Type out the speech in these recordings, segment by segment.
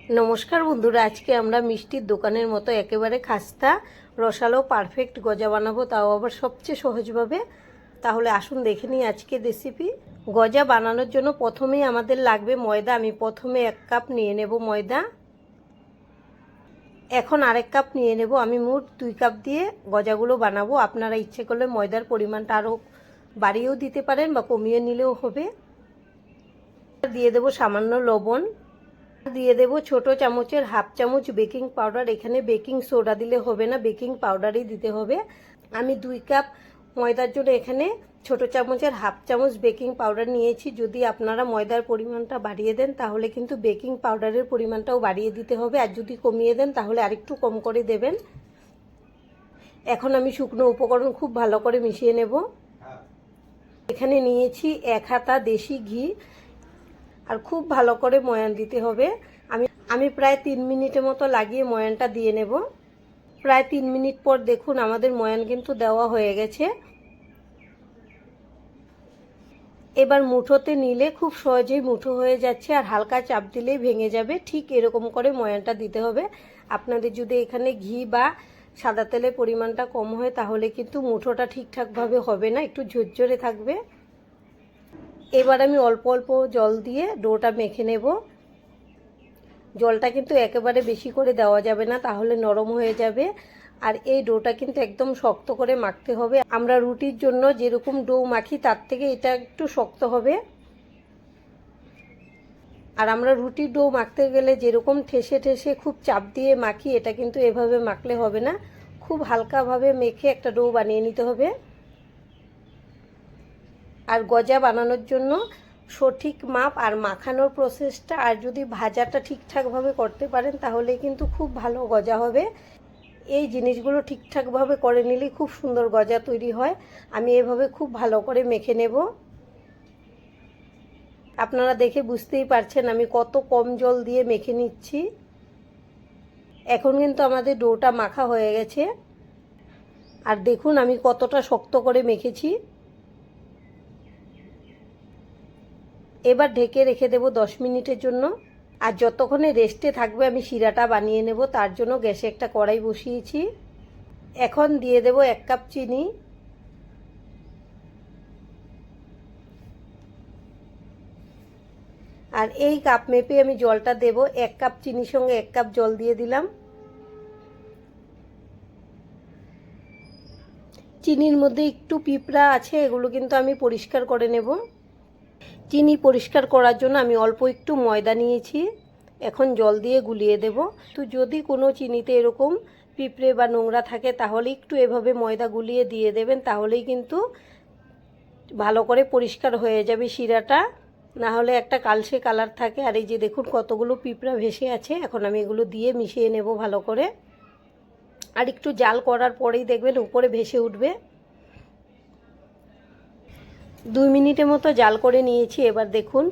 নমস্কার বন্ধুরা, আজকে আমরা মিষ্টির দোকানের মতো একেবারে খাস্তা রসালো পারফেক্ট গজা বানাবো, তাও আবার সবচেয়ে সহজভাবে। তাহলে আসুন দেখে নিই আজকের রেসিপি। গজা বানানোর জন্য প্রথমেই আমাদের লাগবে ময়দা। আমি প্রথমে 1 কাপ নিয়ে নেব ময়দা। এখন আরেক কাপ নিয়ে নেব। আমি মোট 2 কাপ দিয়ে গজাগুলো বানাবো। আপনারা ইচ্ছে করলে ময়দার পরিমাণটা আরও বাড়িয়েও দিতে পারেন বা কমিয়ে নিলেও হবে। দিয়ে দেব সামান্য লবণ, দিয়ে দেব ছোট চামচের 1/2 চামচ বেকিং পাউডার। এখানে বেকিং সোডা দিলে হবে না, বেকিং পাউডারই দিতে হবে। আমি 2 কাপ ময়দার জন্য এখানে ছোট চামচের 1/2 চামচ বেকিং পাউডার নিয়েছি। যদি আপনারা ময়দার পরিমাণটা বাড়িয়ে দেন তাহলে কিন্তু বেকিং পাউডারের পরিমাণটাও বাড়িয়ে দিতে হবে, আর যদি কমিয়ে দেন তাহলে আরেকটু কম করে দেবেন। এখন আমি শুকনো উপকরণ খুব ভালো করে মিশিয়ে নেব। এখানে নিয়েছি 1 হাতা দেশি ঘি, আর খুব ভালো করে ময়ান দিতে হবে। আমি প্রায় 3 মিনিটের মতো লাগিয়ে ময়ানটা দিয়ে নেব। প্রায় 3 মিনিট পর দেখুন আমাদের ময়ান কিন্তু দেওয়া হয়ে গেছে। এবার মুঠোতে নিলে খুব সহজেই মুঠো হয়ে যাচ্ছে, আর হালকা চাপ দিলেই ভেঙে যাবে। ঠিক এরকম করে ময়ানটা দিতে হবে। আপনাদের যদি এখানে ঘি বা সাদা তেলের পরিমাণটা কম হয় তাহলে কিন্তু মুঠোটা ঠিকঠাকভাবে হবে না, একটু ঝরঝরে থাকবে। এবার আমি অল্প অল্প জল দিয়ে ডোটা মেখে নেব। জলটা কিন্তু একেবারে বেশি করে দেওয়া যাবে না, তাহলে নরম হয়ে যাবে। আর এই ডোটা কিন্তু একদম শক্ত করে মাখতে হবে। আমরা রুটির জন্য যেরকম ডো মাখি তার থেকে এটা একটু শক্ত হবে। আর আমরা রুটির ডো মাখতে গেলে যেরকম ঠেসে ঠেসে খুব চাপ দিয়ে মাখি, এটা কিন্তু এভাবে মাখলে হবে না। খুব হালকাভাবে মেখে একটা ডো বানিয়ে নিতে হবে। আর গজা বানানোর জন্য সঠিক মাপ আর মাখানোর প্রসেসটা আর যদি ভাজাটা ঠিকঠাকভাবে করতে পারেন তাহলে কিন্তু খুব ভালো গজা হবে। এই জিনিসগুলো ঠিকঠাকভাবে করে নিলে খুব সুন্দর গজা তৈরি হয়। আমি এভাবে খুব ভালো করে মেখে নেব। আপনারা দেখে বুঝতেই পারছেন আমি কত কম জল দিয়ে মেখে নিচ্ছি। এখন কিন্তু আমাদের ডোটা মাখা হয়ে গেছে। আর দেখুন আমি কতটা শক্ত করে মেখেছি। এবার ঢেকে রেখে দেব 10 মিনিটের জন্য। আর যতক্ষণে রেস্টে থাকবে আমি শিরাটা বানিয়ে নেব। তার জন্য গ্যাসে একটা কড়াই বসিয়েছি। এখন দিয়ে দেব 1 কাপ চিনি। আর এই কাপ মেপে আমি জলটা দেব। 1 কাপ চিনির সঙ্গে 1 কাপ জল দিয়ে দিলাম। চিনির মধ্যে একটু পিঁপড়া আছে, এগুলো কিন্তু আমি পরিষ্কার করে নেব। চিনি পরিষ্কার করার জন্য আমি অল্প একটু ময়দা নিয়েছি। এখন জল দিয়ে গুলিয়ে দেব। তো যদি কোনো চিনিতে এরকম পিঁপড়ে বা নোংরা থাকে তাহলে একটু এভাবে ময়দা গুলিয়ে দিয়ে দেবেন, তাহলেই কিন্তু ভালো করে পরিষ্কার হয়ে যাবে শিরাটা। না হলে একটা কালসে কালার থাকে। আর এই যে দেখুন কতগুলো পিঁপড়া ভেসে আছে। এখন আমি এগুলো দিয়ে মিশিয়ে নেব ভালো করে। আর একটু জাল করার পরেই দেখবেন উপরে ভেসে উঠবে। 2 মিনিটের মতো জাল করে নিয়েছি। এবার দেখুন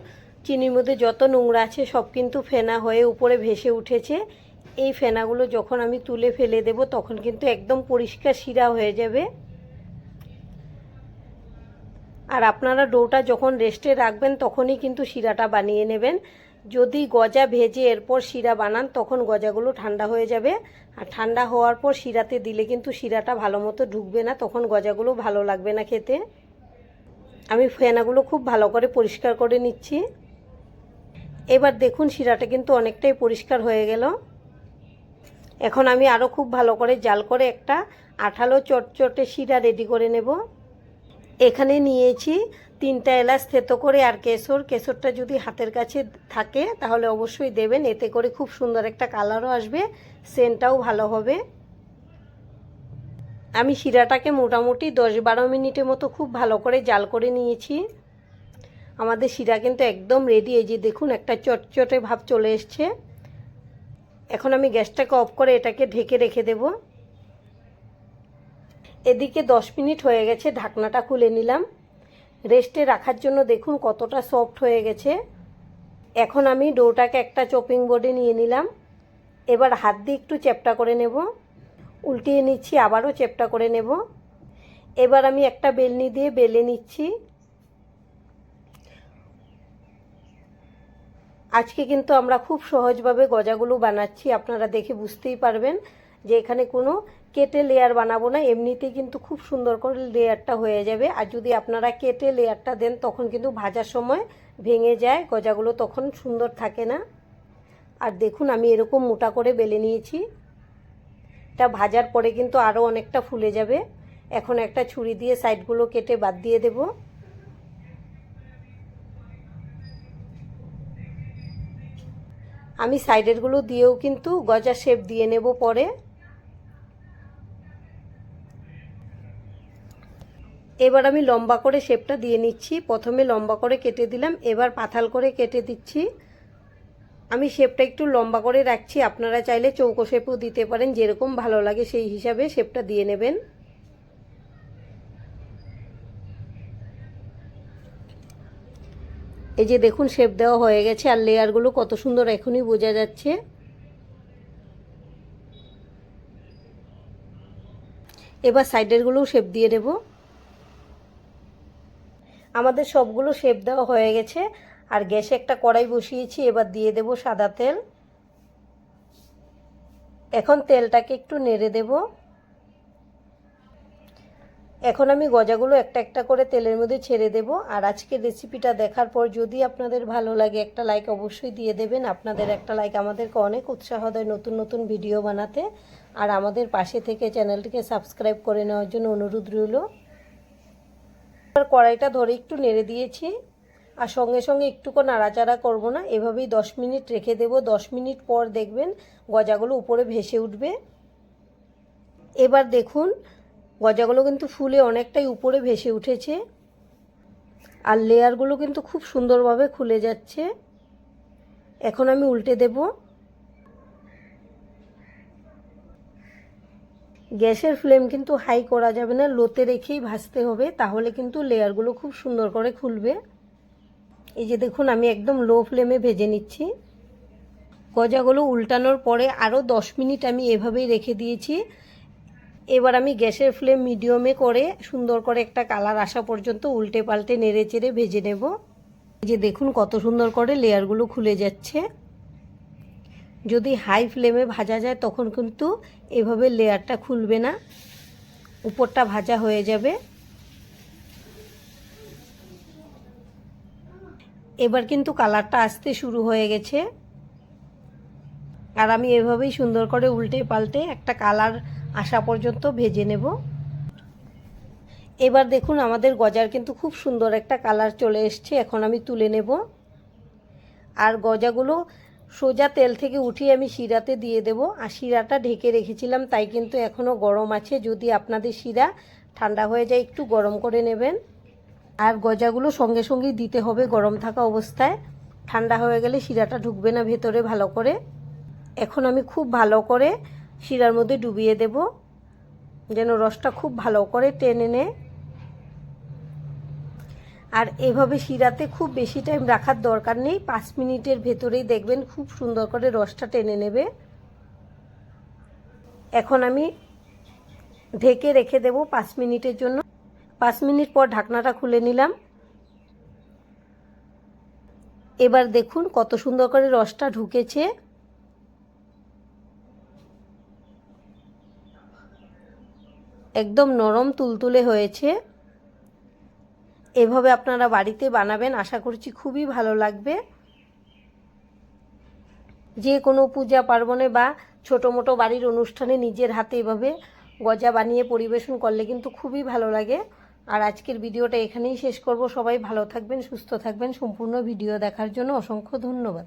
চিনির মধ্যে যত নোংরা আছে সব কিন্তু ফেনা হয়ে উপরে ভেসে উঠেছে। এই ফেনাগুলো যখন আমি তুলে ফেলে দেব তখন কিন্তু একদম পরিষ্কার শিরা হয়ে যাবে। আর আপনারা ডোটা যখন রেস্টে রাখবেন তখনই কিন্তু শিরাটা বানিয়ে নেবেন। যদি গজা ভেজে এরপর শিরা বানান তখন গজাগুলো ঠান্ডা হয়ে যাবে। আর ঠান্ডা হওয়ার পর শিরাতে দিলে কিন্তু শিরাটা ভালো মতো ঢুকবে না, তখন গজাগুলো ভালো লাগবে না খেতে। আমি ফেনাগুলো খুব ভালো করে পরিষ্কার করে নিচ্ছি। এবার দেখুন শিরাটা কিন্তু অনেকটাই পরিষ্কার হয়ে গেল। এখন আমি আরও খুব ভালো করে জাল করে একটা আঠালো চটচটে শিরা রেডি করে নেব। এখানে নিয়েছি 3টা এলাচ থেতো করে আর কেশরটা যদি হাতের কাছে থাকে তাহলে অবশ্যই দেবেন, এতে করে খুব সুন্দর একটা কালারও আসবে, সেন্টটাও ভালো হবে। আমি শিরাটাকে মোটামুটি 10-12 মিনিটের মতো খুব ভালো করে জাল করে নিয়েছি। আমাদের শিরা কিন্তু একদম রেডি। এই যে দেখুন একটা চটচটে ভাব চলে এসছে। এখন আমি গ্যাসটাকে অফ করে এটাকে ঢেকে রেখে দেব। এদিকে 10 মিনিট হয়ে গেছে, ঢাকনাটা খুলে নিলাম। রেস্টে রাখার জন্য দেখুন কতটা সফট হয়ে গেছে। এখন আমি ডোটাকে একটা চপিং বোর্ডে নিয়ে নিলাম। এবার হাত দিয়ে একটু চ্যাপ্টা করে নেব। উল্টিয়ে নিচ্ছি, আবারও চ্যাপ্টা করে নেব। এবার আমি একটা বেলনি দিয়ে বেলে নিচ্ছি। আজকে কিন্তু আমরা খুব সহজভাবে গজাগুলো বানাচ্ছি, আপনারা দেখে বুঝতেই পারবেন যে এখানে কোনো কেটে লেয়ার বানাবো না, এমনিতেই কিন্তু খুব সুন্দর করে লেয়ারটা হয়ে যাবে। আর যদি আপনারা কেটে লেয়ারটা দেন তখন কিন্তু ভাজার সময় ভেঙে যায়, গজাগুলো তখন সুন্দর থাকে না। আর দেখুন আমি এরকম মোটা করে বেলে নিয়েছি, এটা ভাজার পরে কিন্তু আরও অনেকটা ফুলে যাবে। এখন একটা ছুরি দিয়ে সাইডগুলো কেটে বাদ দিয়ে দেব। আমি সাইডেরগুলো দিয়েও কিন্তু গজা শেপ দিয়ে নেব পরে। এবার আমি লম্বা করে শেপটা দিয়ে নিচ্ছি, প্রথমে লম্বা করে কেটে দিলাম, এবার পাতাল করে কেটে দিচ্ছি। আমি শেপটা একটু লম্বা করে রাখছি, আপনারা চাইলে চৌকো শেপও দিতে পারেন, যেরকম ভালো লাগে সেই হিসাবে শেপটা দিয়ে নেবেন। এই যে দেখুন শেপ দেওয়া হয়ে গেছে, আর লেয়ারগুলো কত সুন্দর এখনই বোঝা যাচ্ছে। এবার সাইডেরগুলোও শেপ দিয়ে দেব। আমাদের সবগুলো শেপ দেওয়া হয়ে গেছে, আর গ্যাসে একটা কড়াই বসিয়েছি, এবার দিয়ে দেব সাদা তেল। এখন তেলটাকে একটু নেড়ে দেব। এখন আমি গজাগুলো একটা একটা করে তেলের মধ্যে ছেড়ে দেব। আর আজকের রেসিপিটা দেখার পর যদি আপনাদের ভালো লাগে একটা লাইক অবশ্যই দিয়ে দেবেন। আপনাদের একটা লাইক আমাদেরকে অনেক উৎসাহ দেয় নতুন নতুন ভিডিও বানাতে। আর আমাদের পাশে থেকে চ্যানেলটিকে সাবস্ক্রাইব করে নেওয়ার জন্য অনুরোধ রইল। কড়াইটা ধরে একটু নেড়ে দিয়েছি, আর সঙ্গে সঙ্গে একটুকু নাড়াচাড়া করব না, এভাবেই 10 মিনিট রেখে দেব। 10 মিনিট পর দেখবেন গজাগুলো উপরে ভেসে উঠবে। এবার দেখুন গজাগুলো কিন্তু ফুলে অনেকটাই উপরে ভেসে উঠেছে, আর লেয়ারগুলো কিন্তু খুব সুন্দরভাবে খুলে যাচ্ছে। এখন আমি উল্টে দেব। গ্যাসের ফ্লেম কিন্তু হাই করা যাবে না, লোতে রেখেই ভাজতে হবে, তাহলে কিন্তু লেয়ারগুলো খুব সুন্দর করে খুলবে। এই যে দেখুন আমি একদম লো ফ্লেমে ভেজে নিচ্ছি। গজাগুলো উল্টানোর পরে আরও 10 মিনিট আমি এভাবেই রেখে দিয়েছি। এবার আমি গ্যাসের ফ্লেম মিডিয়ামে করে সুন্দর করে একটা কালার আসা পর্যন্ত উল্টে পাল্টে নেড়ে চেড়ে ভেজে নেব। এই যে দেখুন কত সুন্দর করে লেয়ারগুলো খুলে যাচ্ছে। যদি হাই ফ্লেমে ভাজা যায় তখন কিন্তু এভাবে লেয়ারটা খুলবে না, উপরটা ভাজা হয়ে যাবে। এবার কিন্তু কালারটা আসতে শুরু হয়ে গেছে, আর আমি এভাবেই সুন্দর করে উল্টে পাল্টে একটা কালার আসা পর্যন্ত ভেজে নেব। এবার দেখুন আমাদের গজার কিন্তু খুব সুন্দর একটা কালার চলে এসছে। এখন আমি তুলে নেব। আর গজাগুলো সোজা তেল থেকে উঠিয়ে আমি শিরাতে দিয়ে দেব। আর শিরাটা ঢেকে রেখেছিলাম, তাই কিন্তু এখনও গরম আছে। যদি আপনাদের শিরা ঠান্ডা হয়ে যায় একটু গরম করে নেবেন। আর গজাগুলো সঙ্গে সঙ্গেই দিতে হবে গরম থাকা অবস্থায়, ঠান্ডা হয়ে গেলে শিরাটা ঢুকবে না ভেতরে ভালো করে। এখন আমি খুব ভালো করে শিরার মধ্যে ডুবিয়ে দেব, যেন রসটা খুব ভালো করে টেনে নেয়। আর এভাবে শিরাতে খুব বেশি টাইম রাখার দরকার নেই, 5 মিনিটের ভেতরেই দেখবেন খুব সুন্দর করে রসটা টেনে নেবে। এখন আমি ঢেকে রেখে দেব 5 মিনিটের জন্য। 5 মিনিট পর ঢাকনাটা খুলে নিলাম। এবার দেখুন কত সুন্দর করে রসটা ঢুকেছে। একদম নরম তুলতুলে হয়েছে। এভাবে আপনারা বাড়িতে বানাবেন, আশা করছি খুবই ভালো লাগবে। যে কোনো পূজা পার্বণে বা ছোটো মোটো বাড়ির অনুষ্ঠানে নিজের হাতে এভাবে গজা বানিয়ে পরিবেশন করলে কিন্তু খুবই ভালো লাগে। আর আজকের ভিডিওটা এখানেই শেষ করব। সবাই ভালো থাকবেন, সুস্থ থাকবেন। সম্পূর্ণ ভিডিও দেখার জন্য অসংখ্য ধন্যবাদ।